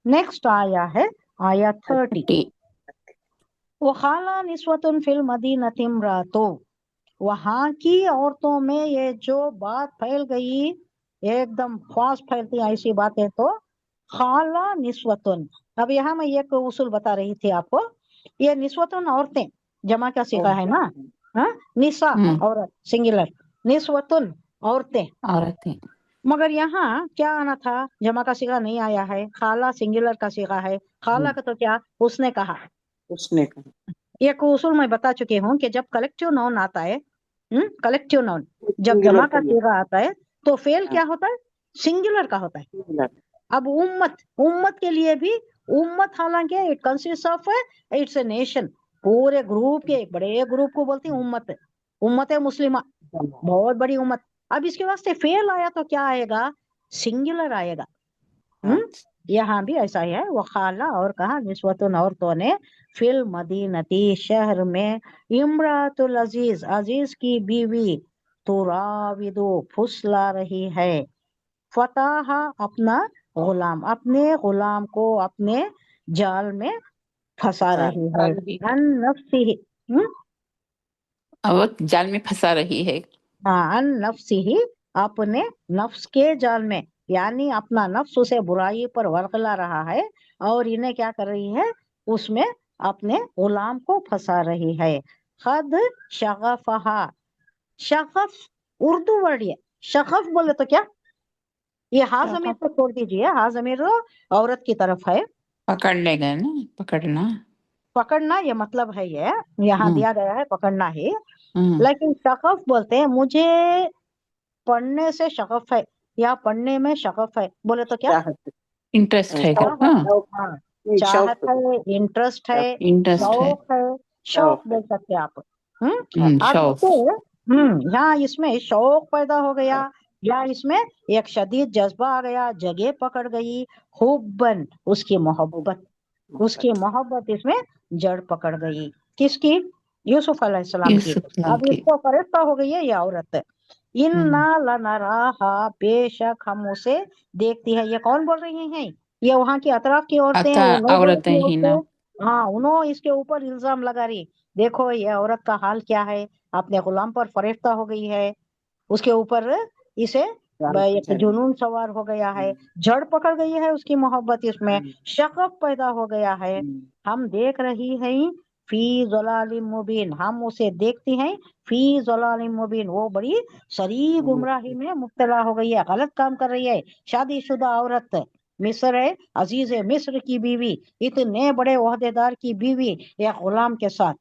Next आया है आया 30। वखाला निस्वतुन फिल मदीनति इम्रातो, वहां की औरतों में ये जो बात फैल गई, एकदम फास्ट फैलती ऐसी बातें, तो खाला निस्वतुन। अब यहाँ मैं एक उसूल बता रही थी आपको, ये निस्वतुन औरतें जमा का सीखा है ना, हाँ, निसा औरत सिंगुलर, निस्वतुन औरतें। औरतें। मगर यहाँ क्या आना था, जमा का सीखा नहीं आया है, खाला सिंगुलर का सीखा है। खाला का तो क्या, उसने कहा। उसने कहा। एक उसूल मैं बता चुकी हूँ कि जब कलेक्टिव नाउन आता है, कलेक्टिव नाउन जब Singular जमा का का सीगा आता है, तो फेल क्या होता है, सिंगुलर का होता है। singular। अब उम्मत, उम्मत के लिए भी, उम्मत हालांकि it consist of, it's a nation, पूरे ग्रुप के एक बड़े ग्रुप को बोलती है उम्मत, उम्मत है मुस्लिमा, बहुत बड़ी उम्मत। अब इसके वास्ते फेल आया तो क्या आएगा, सिंगुलर आएगा। यहाँ भी ऐसा ही है, वो खाला और कहा निस्वतुन औरतों ने, फिल मदीनती शहर में, इम्रातुल अजीज अजीज की बीवी, तुराविदु फुसला रही है, फताहा अपना गुलाम, अपने गुलाम को अपने जाल में फंसा रही है, अन नफ्सिही, अब जाल में फंसा रही है। हाँ, अन नफ्सिही, अपने नफ्स के जाल में, यानी अपना नफ्स उसे बुराई पर वर्गला रहा है, और इन्हें क्या कर रही है, उसमें अपने गुलाम को फंसा रही है। खद शगफहा, शगफ उर्दू वर्ड है, शगफ बोले तो क्या, ये हा जमीर को छोड़ दीजिए, हा जमीर औरत की तरफ है, पकड़ने गए ना, पकड़ना, पकड़ना ये मतलब है, ये यहाँ दिया गया है पकड़ना ही, लेकिन शगफ बोलते हैं, मुझे पढ़ने से शगफ है, या पढ़ने में शगफ है, बोले तो क्या, इंटरेस्ट है। चाहत है, इंटरेस्ट है, इंटरेस्ट है, शौक है, शौक बोल सकते हैं आप। अब शौक। यहाँ इसमें शौक पैदा हो गया, या इसमें एक शदीद जज्बा आ गया, जगह पकड़ गई, हुब्बन उसकी मोहब्बत, उसकी मोहब्बत इसमें जड़ पकड़ गई, किसकी, यूसुफ अलैहिस्सलाम की। अब इसको फरिश्ता हो गई है ये औरत, इन्ना लनराहा, बेशक हम उसे देखती है। ये कौन बोल रही हैं, ये वहां की अतराफ की औरतें हैं, वो नहीं औरतें बोलती ही ना। उसको, हाँ, उन्होंने इसके ऊपर इल्जाम लगा रही, देखो ये औरत का हाल क्या है, अपने गुलाम पर फरिश्ता हो गई है, उसके ऊपर इसे एक जुनून सवार हो गया है, जड़ पकड़ गई है उसकी मोहब्बत, इसमें शगफ पैदा हो गया है। हम देख रही हैं, फी ज़लालिम मुबीन, हम उसे देखती हैं, फी ज़लालिम मुबीन, वो बड़ी सरी गुमराही में मुब्तला हो गई है, गलत काम कर रही है। शादीशुदा औरत, मिस्र है, अजीज है, मिस्र की बीवी, इतने बड़े ओहदेदार की बीवी, एक गुलाम के साथ।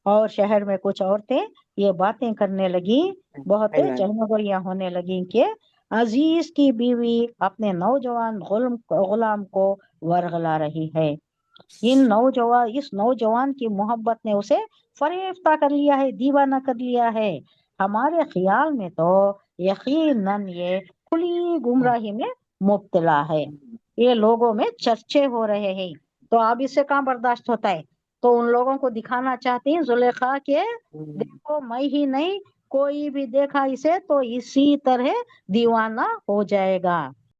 और शहर में कुछ औरतें ये बातें करने लगी, बहुत चहलगोलियां होने लगी कि अजीज की बीवी अपने नौजवान गुलाम को वरगला रही है। इस नौजवान की मोहब्बत ने उसे फरेफ्ता कर लिया है, दीवाना कर लिया है। हमारे ख्याल में तो यकीनन ये खुली गुमराही में मुब्तला है, ये लोगों में चर्चे हो रहे हैं। तो अब इससे कहाँ बर्दाश्त होता है, तो उन लोगों को दिखाना चाहती हैं जुलेखा के, देखो मैं ही नहीं, कोई भी देखा इसे तो इसी तरह दीवाना हो जाएगा।